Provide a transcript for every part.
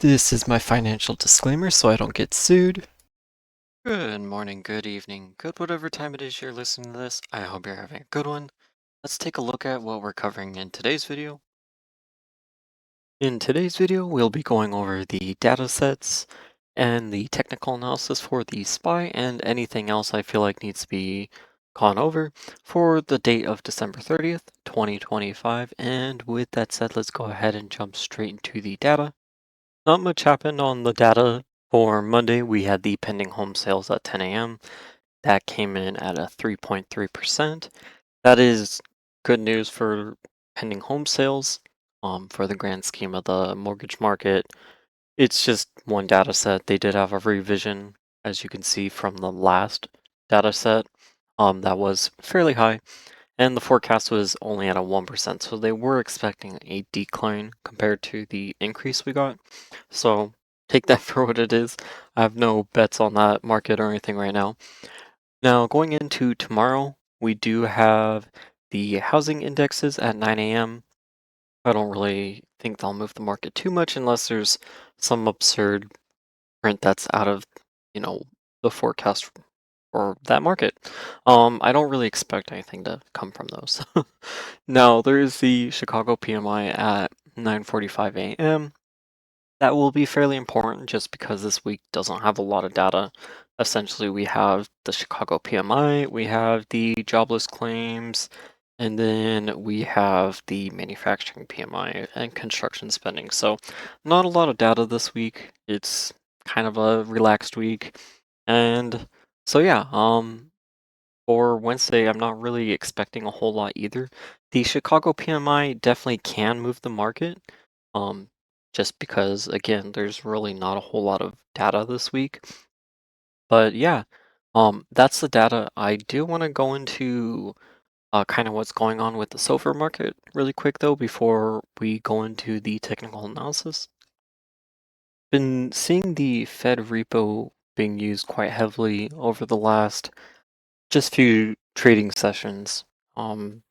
This is my financial disclaimer so I don't get sued. Good morning, good evening, good whatever time it is you're listening to this. I hope you're having a good one. Let's take a look at what we're covering in today's video. In today's video, we'll be going over the data sets and the technical analysis for the SPY and anything else I feel like needs to be gone over for the date of December 30th, 2025. And with that said, let's go ahead and jump straight into the data. Not much happened on the data. For Monday, we had the pending home sales at 10 a.m. That came in at a 3.3%. That is good news for pending home sales. For the grand scheme of the mortgage market, it's just one data set. They did have a revision, as you can see from the last data set. That was fairly high, and the forecast was only at a 1%. So they were expecting a decline compared to the increase we got. So take that for what it is. I have no bets on that market or anything right now. Now, going into tomorrow, we do have the housing indexes at 9 a.m. I don't really think they'll move the market too much unless there's some absurd print that's out of, you know, the forecast for that market. I don't really expect anything to come from those. Now, there is the Chicago PMI at 9:45 a.m. That will be fairly important just because this week doesn't have a lot of data. Essentially, we have the Chicago PMI, we have the jobless claims, and then we have the manufacturing PMI and construction spending. So, not a lot of data this week. It's kind of a relaxed week. And so, yeah, for Wednesday, I'm not really expecting a whole lot either. The Chicago PMI definitely can move the market, um, just because, again, there's really not a whole lot of data this week. But yeah, that's the data. I do want to go into kind of what's going on with the SOFR market really quick, though, before we go into the technical analysis. Been seeing the Fed repo being used quite heavily over the last just few trading sessions. Um,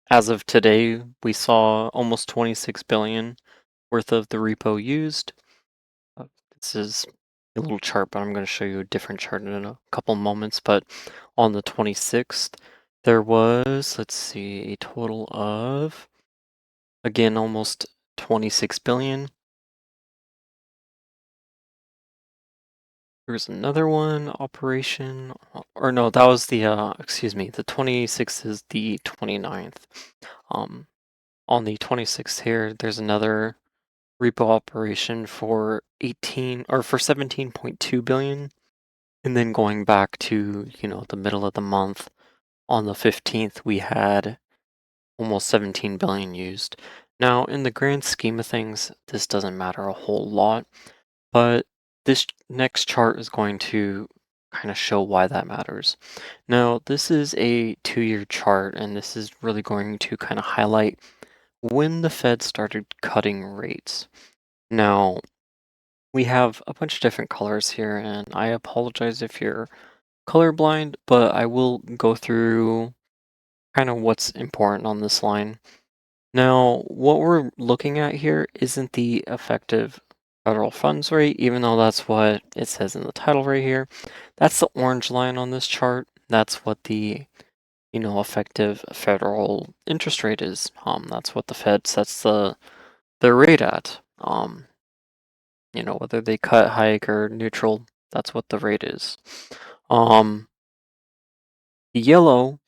as of today, we saw almost 26 billion worth of the repo used. Uh, This is a little chart, but I'm going to show you a different chart in a couple moments. But on the 26th, there was, let's see, a total of, again, almost 26 billion. There's another one, operation, or no, that was the, excuse me, the 26th is the 29th. Um, on the 26th here, there's another repo operation for 18 or for 17.2 billion. And then going back to, the middle of the month, on the 15th, we had almost 17 billion used. Now, in the grand scheme of things, this doesn't matter a whole lot, but this next chart is going to kind of show why that matters. Now, this is a 2-year chart, and this is really going to kind of highlight when the Fed started cutting rates. Now, we have a bunch of different colors here, and I apologize if you're colorblind, but I will go through kind of what's important on this line. Now, what we're looking at here isn't the effective federal funds rate, even though that's what it says in the title right here. That's the orange line on this chart. That's what the effective federal interest rate is. That's what the Fed sets the rate at. Whether they cut, hike, or neutral, that's what the rate is. The yellow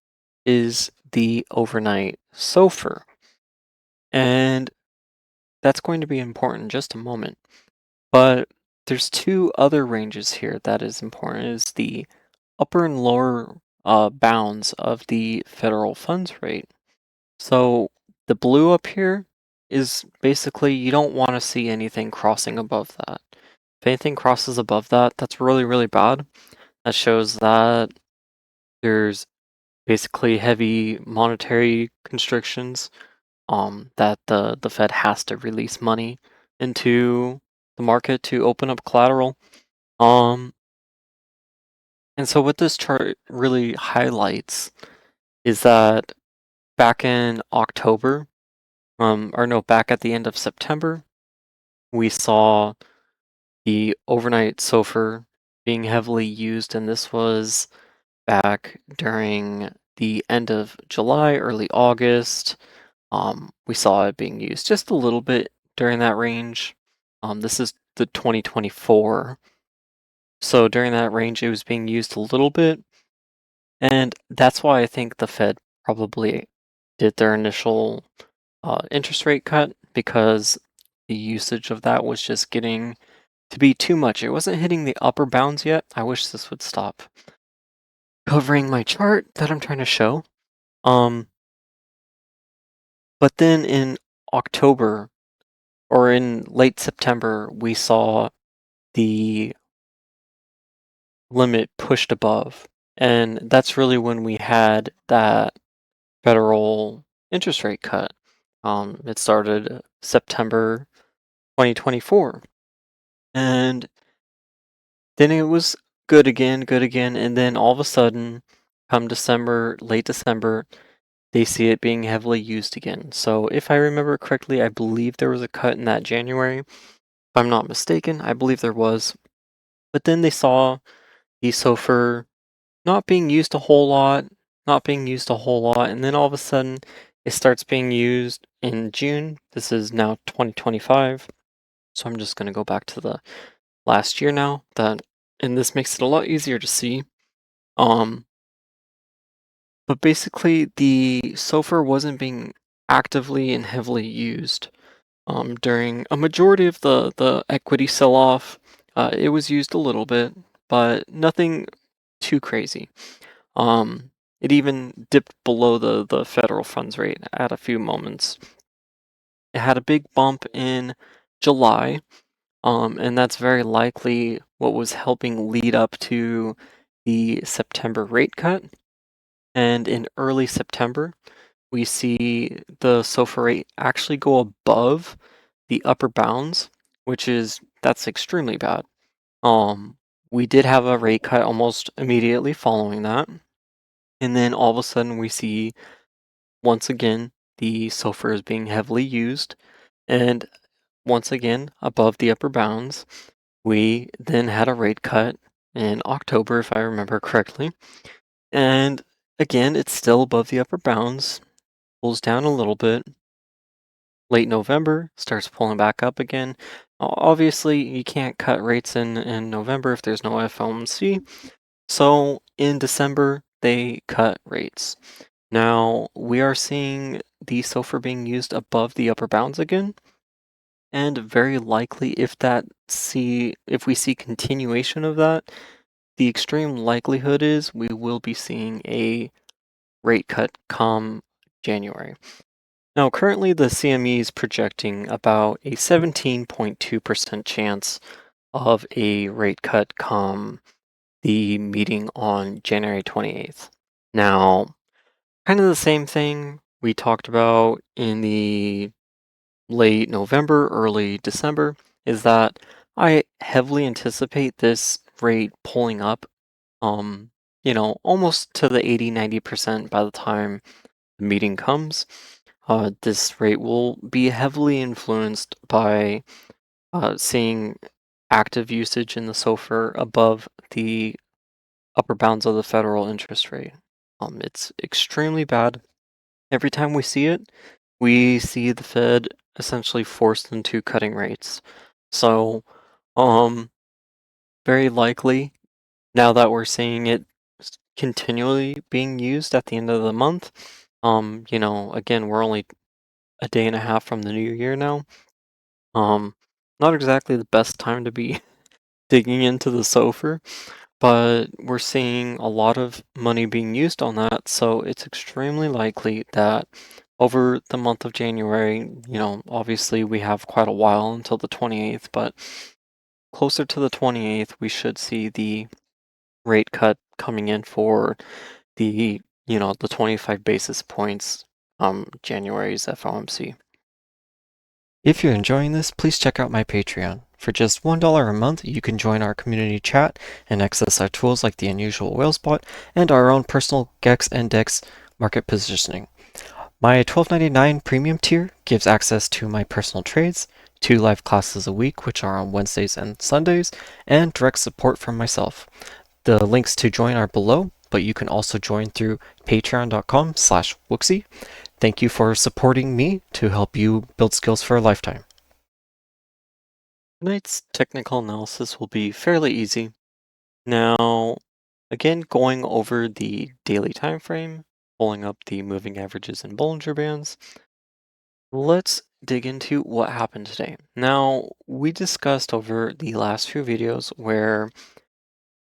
is the overnight SOFR, and that's going to be important in just a moment. But there's two other ranges here that is important, is the upper and lower bounds of the federal funds rate. So the blue up here is basically you don't want to see anything crossing above that. If anything crosses above that, that's really, really bad. That shows that there's basically heavy monetary constrictions, that the Fed has to release money into the market to open up collateral. Um, and so what this chart really highlights is that back in October, or no, back at the end of September, we saw the overnight SOFR being heavily used, and this was back during the end of July, early August. We saw it being used just a little bit during that range. This is the 2024. So during that range, it was being used a little bit. And that's why I think the Fed probably did their initial interest rate cut, because the usage of that was just getting to be too much. It wasn't hitting the upper bounds yet. I wish this would stop covering my chart that I'm trying to show. Um, but then in October or in late September, we saw the limit pushed above. And that's really when we had that federal interest rate cut. It started September 2024. And then it was good again. And then all of a sudden, come December, late December, they see it being heavily used again. So if I remember correctly, I believe there was a cut in that January. If I'm not mistaken, I believe there was. But then they saw the SOFR not being used a whole lot, not being used a whole lot, and then all of a sudden it starts being used in June. This is now 2025. So I'm just going to go back to the last year now, and this makes it a lot easier to see. Um, but basically the SOFR wasn't being actively and heavily used during a majority of the equity sell-off. It was used a little bit, but nothing too crazy. It even dipped below the federal funds rate at a few moments. It had a big bump in July, and that's very likely what was helping lead up to the September rate cut. And in early September, we see the SOFR rate actually go above the upper bounds, that's extremely bad. We did have a rate cut almost immediately following that. And then all of a sudden we see once again the SOFR is being heavily used, and once again above the upper bounds. We then had a rate cut in October, if I remember correctly. And again, it's still above the upper bounds, pulls down a little bit. Late November, starts pulling back up again. Obviously, you can't cut rates in November if there's no FOMC. So in December, they cut rates. Now, we are seeing the SOFR being used above the upper bounds again. And very likely, if we see continuation of that, the extreme likelihood is we will be seeing a rate cut come January. Now, currently the CME is projecting about a 17.2% chance of a rate cut come the meeting on January 28th. Now, kind of the same thing we talked about in the late November, early December, is that I heavily anticipate this rate pulling up, almost to the 80-90% by the time the meeting comes. This rate will be heavily influenced by seeing active usage in the SOFR above the upper bounds of the federal interest rate. It's extremely bad. Every time we see the Fed essentially forced into cutting rates. So, very likely, now that we're seeing it continually being used at the end of the month, again, we're only a day and a half from the new year now. Not exactly the best time to be digging into the SOFR, but we're seeing a lot of money being used on that, so it's extremely likely that over the month of January, obviously we have quite a while until the 28th, but closer to the 28th, we should see the rate cut coming in for the 25 basis points, January's FOMC. If you're enjoying this, please check out my Patreon. For just $1 a month, you can join our community chat and access our tools like the Unusual Whale Spot and our own personal GEX and DEX market positioning. My $12.99 premium tier gives access to my personal trades, 2 live classes a week, which are on Wednesdays and Sundays, and direct support from myself. The links to join are below, but you can also join through patreon.com/wooksy. Thank you for supporting me to help you build skills for a lifetime. Tonight's technical analysis will be fairly easy. Now, again, going over the daily time frame, pulling up the moving averages and Bollinger Bands, let's dig into what happened today. Now, we discussed over the last few videos where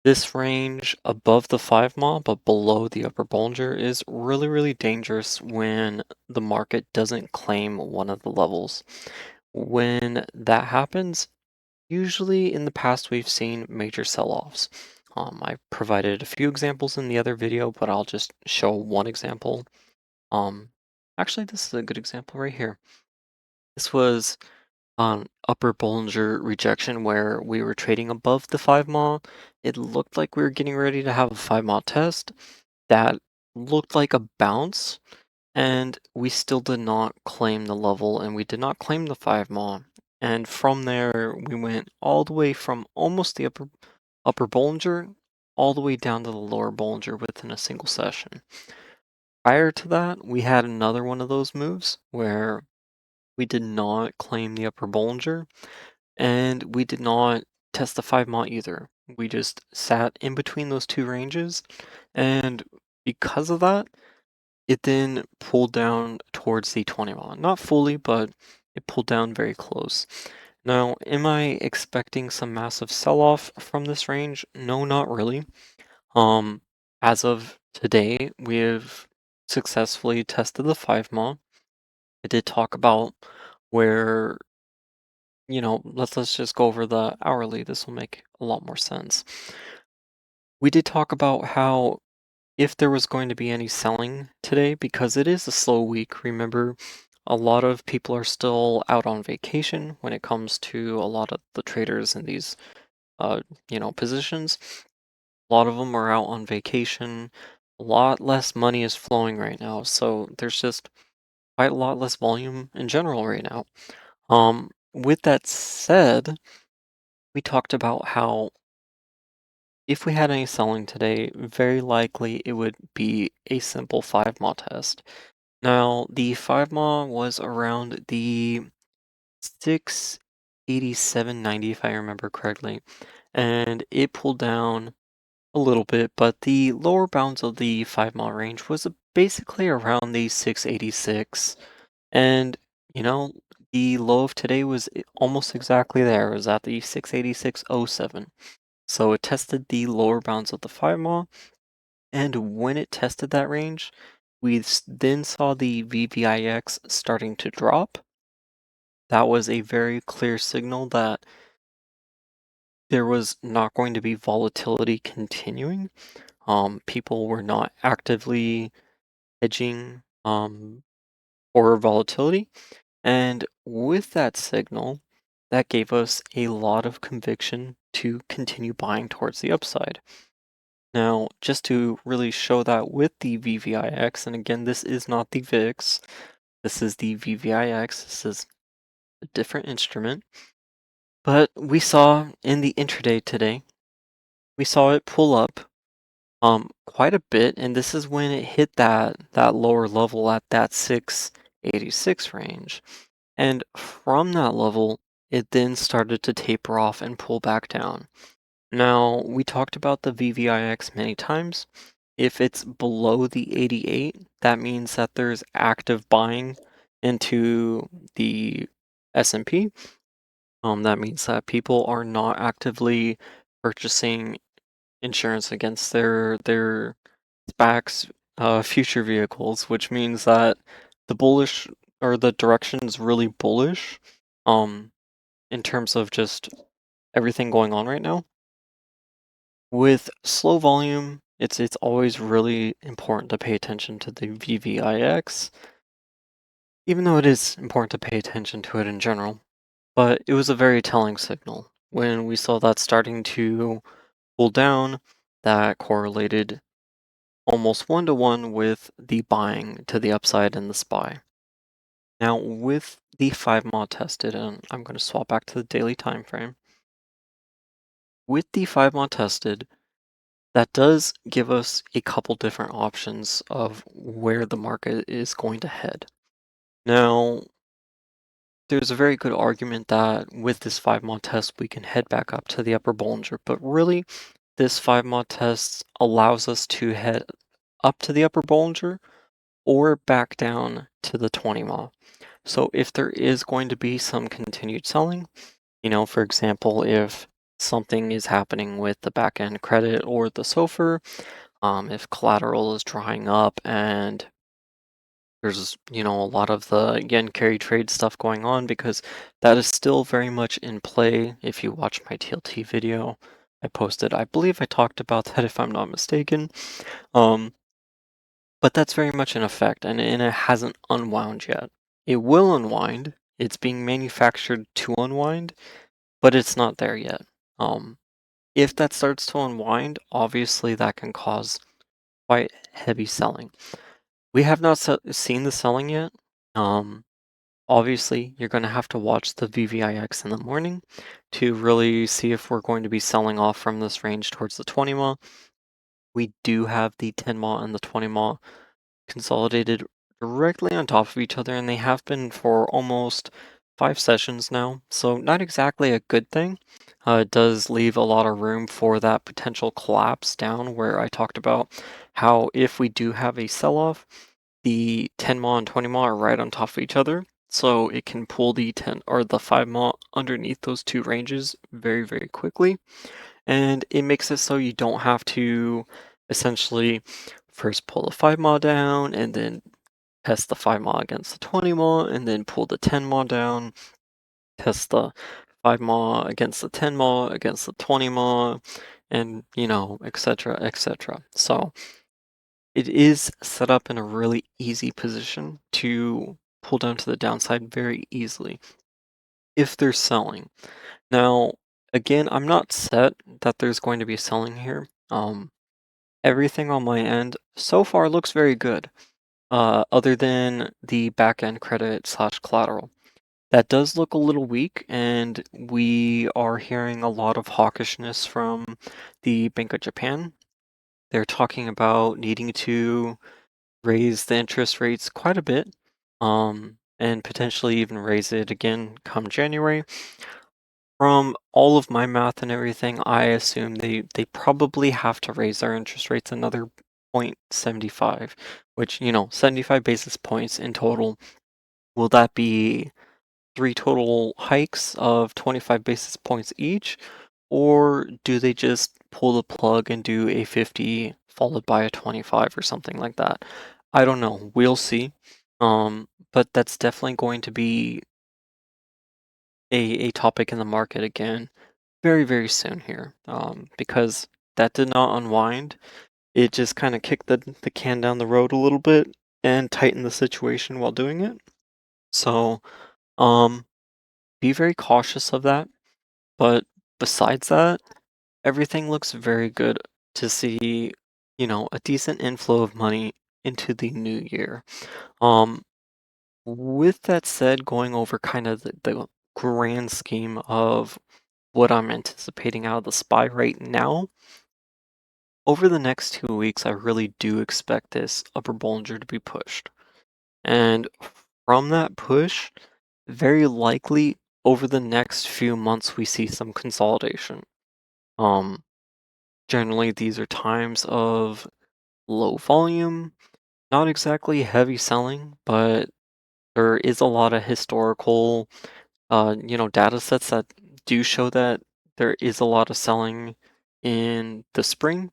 this range above the 5 mile but below the upper Bollinger is really, really dangerous when the market doesn't claim one of the levels. When that happens, usually in the past we've seen major sell-offs. I provided a few examples in the other video, but I'll just show one example. Um, Actually, this is a good example right here. This was on upper Bollinger rejection where we were trading above the 5 mile. It looked like we were getting ready to have a 5 mile test. That looked like a bounce, and we still did not claim the level, and we did not claim the 5 mile. And from there, we went all the way from almost the upper Bollinger all the way down to the lower Bollinger within a single session. Prior to that, we had another one of those moves where we did not claim the upper Bollinger, and we did not test the 5 mile either. We just sat in between those two ranges, and because of that, it then pulled down towards the 20 mile. Not fully, but it pulled down very close. Now, am I expecting some massive sell-off from this range? No, not really. Um, as of today, we have successfully tested the 5 mile. I did talk about where, let's just go over the hourly. This will make a lot more sense. We did talk about how if there was going to be any selling today, because it is a slow week, remember, a lot of people are still out on vacation when it comes to a lot of the traders in these, positions. A lot of them are out on vacation. A lot less money is flowing right now, so there's just quite a lot less volume in general right now. With that said, we talked about how if we had any selling today, very likely it would be a simple 5 mile test. Now, the 5 mile was around the 687.90 if I remember correctly, and it pulled down a little bit, but the lower bounds of the 5 mile range was basically around the 686, and you know, the low of today was almost exactly there. It was at the 686.07. So it tested the lower bounds of the 5 mile, and when it tested that range, we then saw the VVIX starting to drop. That was a very clear signal that there was not going to be volatility continuing. People were not actively hedging for volatility. And with that signal, that gave us a lot of conviction to continue buying towards the upside. Now, just to really show that with the VVIX, and again, this is not the VIX, this is the VVIX, this is a different instrument. But we saw in the intraday today, we saw it pull up quite a bit, and this is when it hit that lower level at that 686 range. And from that level, it then started to taper off and pull back down. Now, we talked about the VVIX many times. If it's below the 88, that means that there's active buying into the S&P. That means that people are not actively purchasing insurance against their SPACs, future vehicles, which means that the bullish or the direction is really bullish, um, in terms of just everything going on right now. With slow volume, it's always really important to pay attention to the VVIX, even though it is important to pay attention to it in general. But it was a very telling signal. When we saw that starting to pull down, that correlated almost 1-to-1 with the buying to the upside and the SPY. Now, with the 5 mod tested, and I'm going to swap back to the daily time frame. With the 5 mod tested, that does give us a couple different options of where the market is going to head. Now, there's a very good argument that with this 5 mod test, we can head back up to the upper Bollinger, but really, this 5 mod test allows us to head up to the upper Bollinger or back down to the 20 mod. So if there is going to be some continued selling, for example, if something is happening with the back end credit or the SOFR, if collateral is drying up and there's, a lot of the yen carry trade stuff going on because that is still very much in play. If you watch my TLT video I posted, I believe I talked about that if I'm not mistaken. Um, but that's very much in effect and it hasn't unwound yet. It will unwind. It's being manufactured to unwind, but it's not there yet. Um, if that starts to unwind, obviously that can cause quite heavy selling. We have not seen the selling yet. Um, Obviously, you're going to have to watch the VVIX in the morning to really see if we're going to be selling off from this range towards the 20 mile. We do have the 10 mile and the 20 mile consolidated directly on top of each other, and they have been for almost 5 sessions now. So not exactly a good thing. It does leave a lot of room for that potential collapse down where I talked about how if we do have a sell-off, the 10 mile and 20 mile are right on top of each other. So it can pull the 10 or the 5 mile underneath those two ranges very, very quickly. And it makes it so you don't have to essentially first pull the 5 mile down and then test the 5 mile against the 20 mile and then pull the 10 mile down, test the 5 mile against the 10 mile against the 20 mile, and etc., etc. So it is set up in a really easy position to pull down to the downside very easily if they're selling. Now, again, I'm not set that there's going to be selling here. Everything on my end so far looks very good, other than the back end credit slash collateral. That does look a little weak, and we are hearing a lot of hawkishness from the Bank of Japan. They're talking about needing to raise the interest rates quite a bit, and potentially even raise it again come January. From all of my math and everything, I assume they probably have to raise their interest rates another 0.75, which, 75 basis points in total. Will that be 3 total hikes of 25 basis points each? Or do they just pull the plug and do a 50 followed by a 25 or something like that? I don't know. We'll see. But that's definitely going to be a topic in the market again very, very soon here. Because that did not unwind. It just kind of kicked the can down the road a little bit and tightened the situation while doing it. So, um, be very cautious of that. But besides that, everything looks very good to see, a decent inflow of money into the new year. Um, with that said, going over kind of the grand scheme of what I'm anticipating out of the SPY right now, over the next 2 weeks, I really do expect this upper Bollinger to be pushed. And from that push, very likely over the next few months, we see some consolidation. Um, Generally, these are times of low volume, not exactly heavy selling, but there is a lot of historical, data sets that do show that there is a lot of selling in the spring.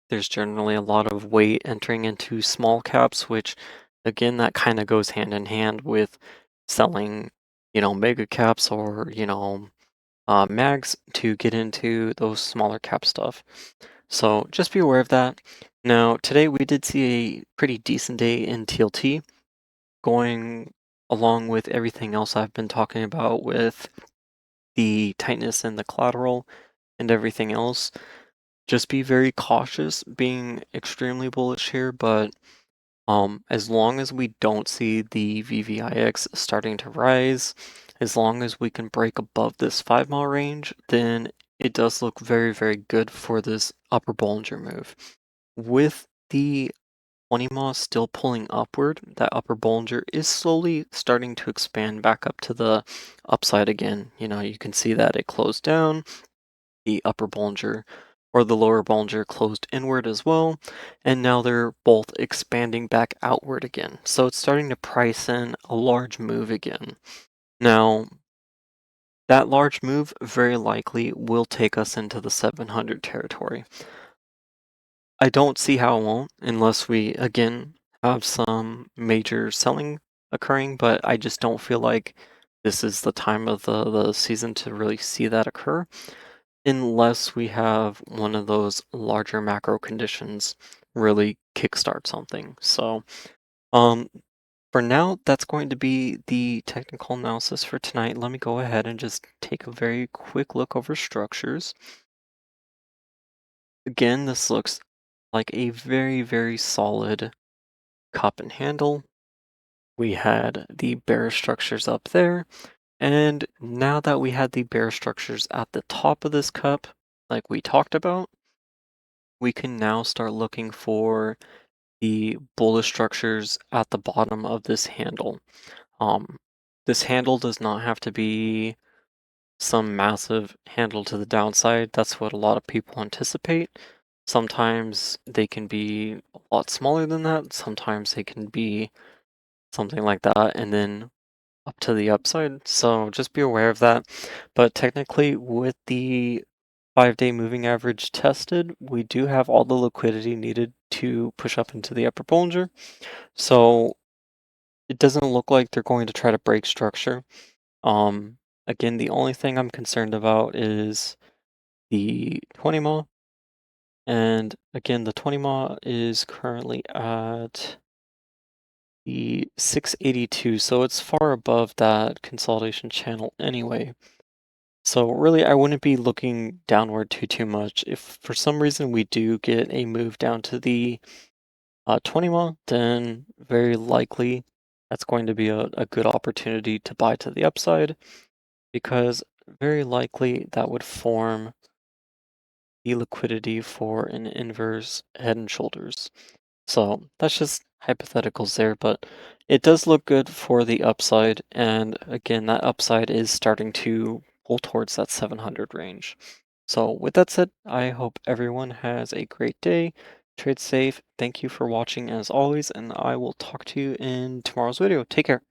There's generally a lot of weight entering into small caps, which again, that kind of goes hand in hand with selling, mega caps or, mags to get into those smaller cap stuff. So just be aware of that. Now, today we did see a pretty decent day in TLT, going along with everything else I've been talking about with the tightness and the collateral and everything else. just be very cautious, being extremely bullish here, but as long as we don't see the VVIX starting to rise, as long as we can break above this 5 mile range, then it does look very, very good for this upper Bollinger move. With the 20 mile still pulling upward, that upper Bollinger is slowly starting to expand back up to the upside again. You can see that it closed down, the upper Bollinger or the lower Bollinger closed inward as well, and now they're both expanding back outward again. So it's starting to price in a large move again. Now, that large move very likely will take us into the 700 territory. I don't see how it won't unless we again have some major selling occurring, but I just don't feel like this is the time of the season to really see that occur unless we have one of those larger macro conditions really kickstart something. So, um, for now, that's going to be the technical analysis for tonight. Let me go ahead and just take a very quick look over structures. Again, this looks like a very, very solid cup and handle. We had the bearish structures up there. And now that we had the bearish structures at the top of this cup, like we talked about, we can now start looking for the bullish structures at the bottom of this handle. Um, this handle does not have to be some massive handle to the downside. That's what a lot of people anticipate. Sometimes they can be a lot smaller than that. Sometimes they can be something like that, and then up to the upside. So just be aware of that. But technically, with the 5-day moving average tested, we do have all the liquidity needed to push up into the upper Bollinger. So it doesn't look like they're going to try to break structure. Um, Again, the only thing I'm concerned about is the 20 mile. And again, the 20 mile is currently at the 682, so it's far above that consolidation channel anyway. So really, I wouldn't be looking downward too much. If for some reason we do get a move down to the 20 mile, then very likely that's going to be a good opportunity to buy to the upside because very likely that would form the liquidity for an inverse head and shoulders. So that's just hypotheticals there, but it does look good for the upside. And again, that upside is starting to pull towards that 700 range. So with that said, I hope everyone has a great day. Trade safe. Thank you for watching as always, and I will talk to you in tomorrow's video. Take care.